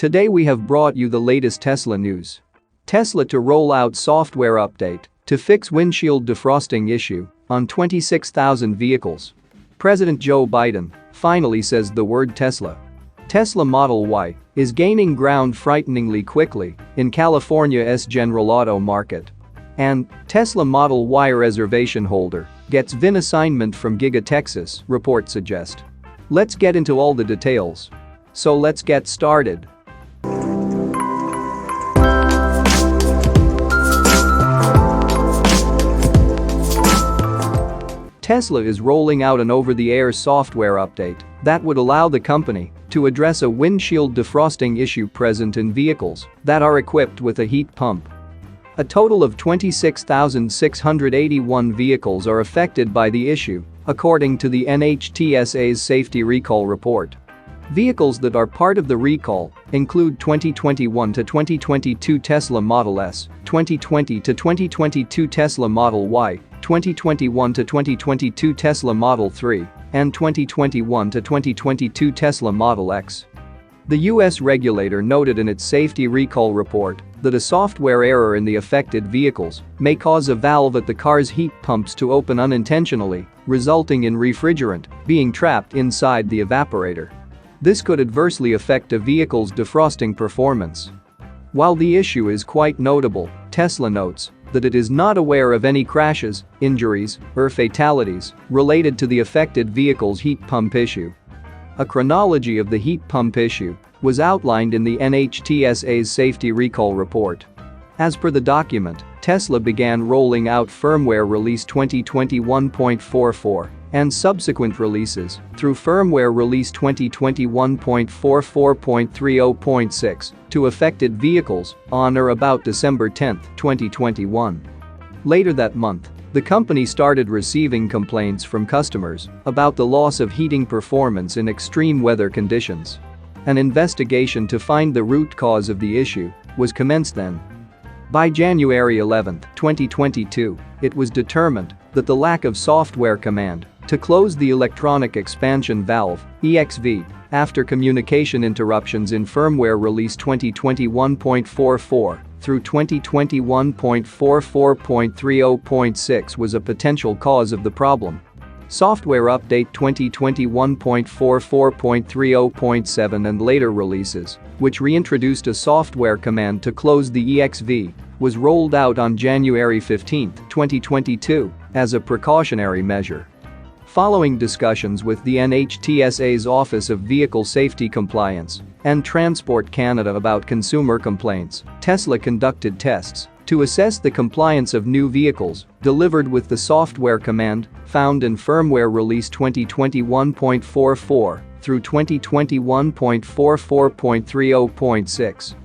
Today we have brought you the latest Tesla news. Tesla to roll out software update to fix windshield defrosting issue on 26,000 vehicles. President Joe Biden finally says the word Tesla. Tesla Model Y is gaining ground frighteningly quickly in California's general auto market. And Tesla Model Y reservation holder gets VIN assignment from Giga Texas, reports suggest. Let's get into all the details. So let's get started. Tesla is rolling out an over-the-air software update that would allow the company to address a windshield defrosting issue present in vehicles that are equipped with a heat pump. A total of 26,681 vehicles are affected by the issue, according to the NHTSA's safety recall report. Vehicles that are part of the recall include 2021 to 2022 Tesla Model S, 2020 to 2022 Tesla Model Y, 2021 to 2022 Tesla Model 3, and 2021 to 2022 Tesla Model X. The US regulator noted in its safety recall report that a software error in the affected vehicles may cause a valve at the car's heat pumps to open unintentionally, resulting in refrigerant being trapped inside the evaporator. This could adversely affect a vehicle's defrosting performance. While the issue is quite notable, Tesla notes that it is not aware of any crashes, injuries, or fatalities related to the affected vehicle's heat pump issue. A chronology of the heat pump issue was outlined in the NHTSA's safety recall report. As per the document, Tesla began rolling out firmware release 2021.44 and subsequent releases through firmware release 2021.44.30.6 to affected vehicles on or about December 10, 2021. Later that month, the company started receiving complaints from customers about the loss of heating performance in extreme weather conditions. An investigation to find the root cause of the issue was commenced then. By January 11, 2022, it was determined that the lack of software command to close the electronic expansion valve (EXV) after communication interruptions in firmware release 2021.44 through 2021.44.30.6 was a potential cause of the problem. Software update 2021.44.30.7 and later releases, which reintroduced a software command to close the EXV, was rolled out on January 15, 2022, as a precautionary measure. Following discussions with the NHTSA's Office of Vehicle Safety Compliance and Transport Canada about consumer complaints, Tesla conducted tests to assess the compliance of new vehicles delivered with the software command found in firmware release 2021.44 through 2021.44.30.6.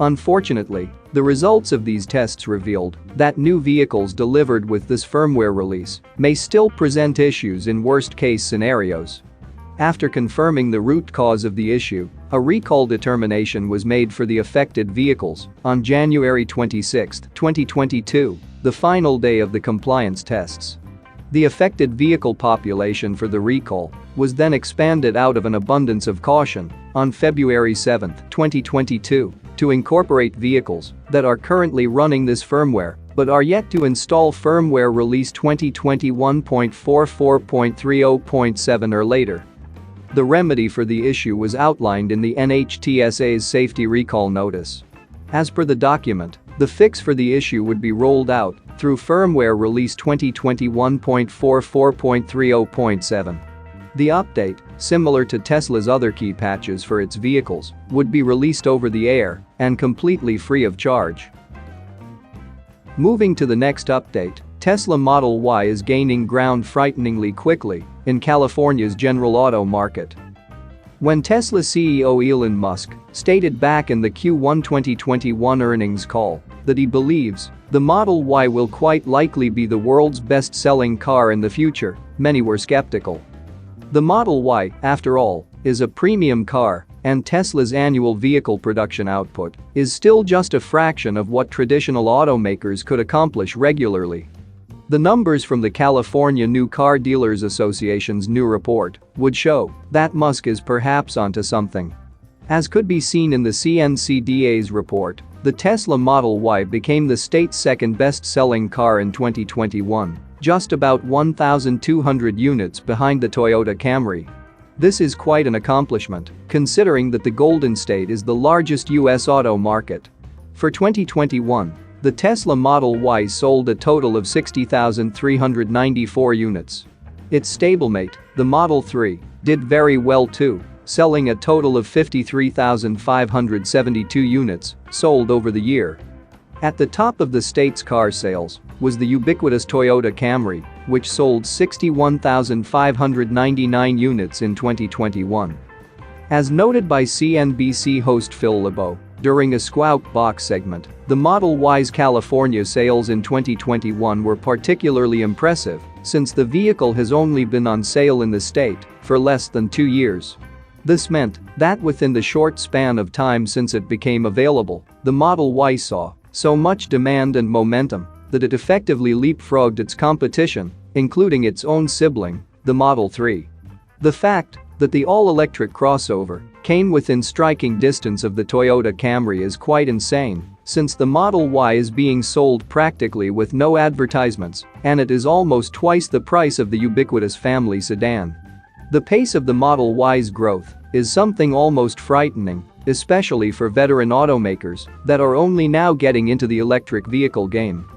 Unfortunately, the results of these tests revealed that new vehicles delivered with this firmware release may still present issues in worst-case scenarios. After confirming the root cause of the issue, a recall determination was made for the affected vehicles on January 26, 2022, the final day of the compliance tests. The affected vehicle population for the recall was then expanded out of an abundance of caution on February 7, 2022, to incorporate vehicles that are currently running this firmware but are yet to install firmware release 2021.44.30.7 or later. The remedy for the issue was outlined in the NHTSA's safety recall notice. As per the document, the fix for the issue would be rolled out through firmware release 2021.44.30.7. The update, similar to Tesla's other key patches for its vehicles, would be released over the air and completely free of charge. Moving to the next update, Tesla Model Y is gaining ground frighteningly quickly in California's general auto market. When Tesla CEO Elon Musk stated back in the Q1 2021 earnings call that he believes the Model Y will quite likely be the world's best-selling car in the future, many were skeptical. The Model Y, after all, is a premium car, and Tesla's annual vehicle production output is still just a fraction of what traditional automakers could accomplish regularly. The numbers from the California New Car Dealers Association's new report would show that Musk is perhaps onto something. As could be seen in the CNCDA's report, the Tesla Model Y became the state's second best-selling car in 2021, just about 1,200 units behind the Toyota Camry. This is quite an accomplishment, considering that the Golden State is the largest U.S. auto market. For 2021, the Tesla Model Y sold a total of 60,394 units. Its stablemate, the Model 3, did very well too, selling a total of 53,572 units sold over the year. At the top of the state's car sales was the ubiquitous Toyota Camry, which sold 61,599 units in 2021. As noted by CNBC host Phil LeBeau during a Squawk Box segment, the Model Y's California sales in 2021 were particularly impressive since the vehicle has only been on sale in the state for less than 2 years. This meant that within the short span of time since it became available, the Model Y saw so much demand and momentum that it effectively leapfrogged its competition, including its own sibling, the Model 3. The fact that the all-electric crossover came within striking distance of the Toyota Camry is quite insane, since the Model Y is being sold practically with no advertisements, and it is almost twice the price of the ubiquitous family sedan. The pace of the Model Y's growth is something almost frightening, especially for veteran automakers that are only now getting into the electric vehicle game.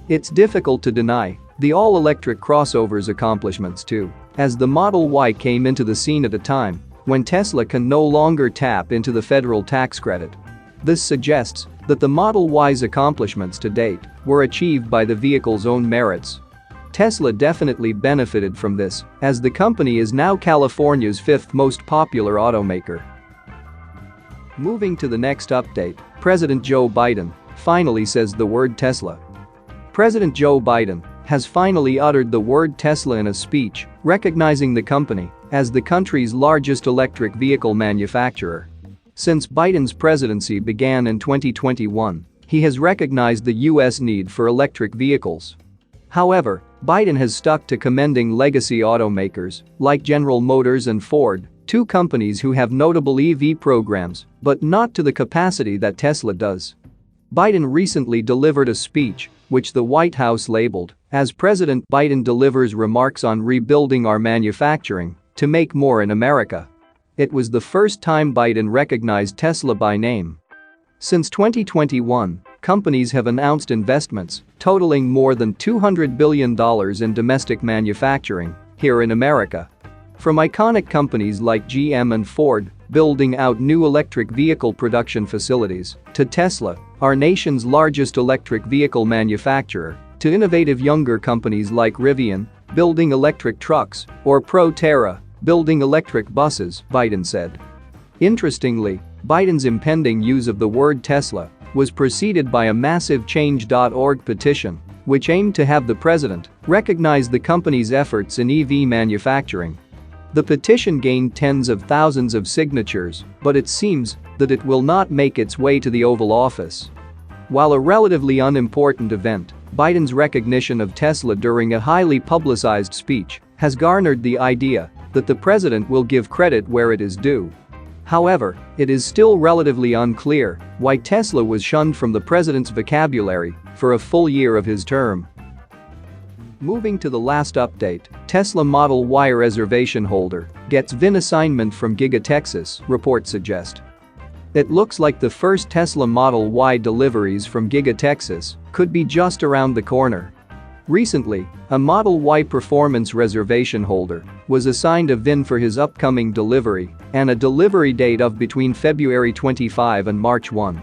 It's difficult to deny the all-electric crossover's accomplishments too, as the Model Y came into the scene at a time when Tesla can no longer tap into the federal tax credit. This suggests that the Model Y's accomplishments to date were achieved by the vehicle's own merits. Tesla definitely benefited from this, as the company is now California's fifth most popular automaker. Moving to the next update, President Joe Biden finally says the word Tesla. President Joe Biden has finally uttered the word Tesla in a speech, recognizing the company as the country's largest electric vehicle manufacturer. Since Biden's presidency began in 2021, he has recognized the U.S. need for electric vehicles. However, Biden has stuck to commending legacy automakers like General Motors and Ford, two companies who have notable EV programs, but not to the capacity that Tesla does. Biden recently delivered a speech which the White House labeled as President Biden delivers remarks on rebuilding our manufacturing to make more in America. It was the first time Biden recognized Tesla by name. Since 2021, companies have announced investments totaling more than $200 billion in domestic manufacturing here in America. From iconic companies like GM and Ford building out new electric vehicle production facilities to Tesla, our nation's largest electric vehicle manufacturer, to innovative younger companies like Rivian building electric trucks or Proterra building electric buses, Biden said. Interestingly, Biden's impending use of the word Tesla was preceded by a massive Change.org petition, which aimed to have the president recognize the company's efforts in EV manufacturing. The petition gained tens of thousands of signatures, but it seems that it will not make its way to the Oval Office. While a relatively unimportant event, Biden's recognition of Tesla during a highly publicized speech has garnered the idea that the president will give credit where it is due. However, it is still relatively unclear why Tesla was shunned from the president's vocabulary for a full year of his term. Moving to the last update, Tesla Model Y reservation holder gets VIN assignment from Giga Texas, reports suggest. It looks like the first Tesla Model Y deliveries from Giga Texas could be just around the corner. Recently, a Model Y performance reservation holder was assigned a VIN for his upcoming delivery and a delivery date of between February 25 and March 1.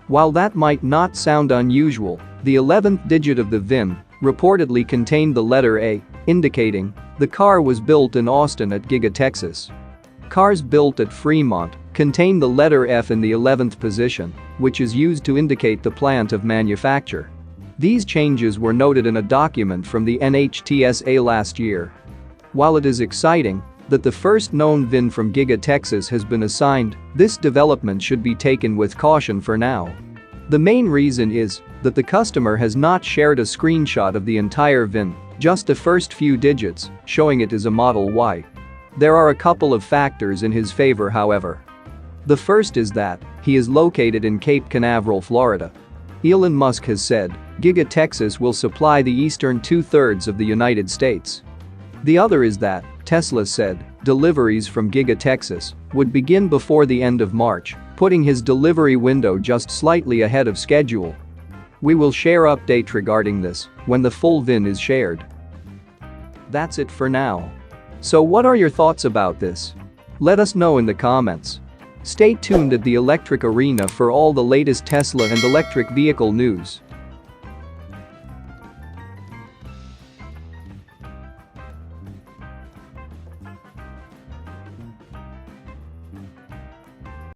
While that might not sound unusual, the 11th digit of the VIN reportedly contained the letter A, indicating the car was built in Austin at Giga Texas. Cars built at Fremont contain the letter F in the 11th position, which is used to indicate the plant of manufacture. These changes were noted in a document from the NHTSA last year. While it is exciting that the first known VIN from Giga Texas has been assigned, this development should be taken with caution for now. The main reason is that the customer has not shared a screenshot of the entire VIN, just the first few digits, showing it is a Model Y. There are a couple of factors in his favor, however. The first is that he is located in Cape Canaveral, Florida. Elon Musk has said Giga Texas will supply the eastern two-thirds of the United States. The other is that Tesla said deliveries from Giga Texas would begin before the end of March, putting his delivery window just slightly ahead of schedule. We will share update regarding this when the full VIN is shared. That's it for now. So what are your thoughts about this? Let us know in the comments. Stay tuned at the Electric Arena for all the latest Tesla and electric vehicle news.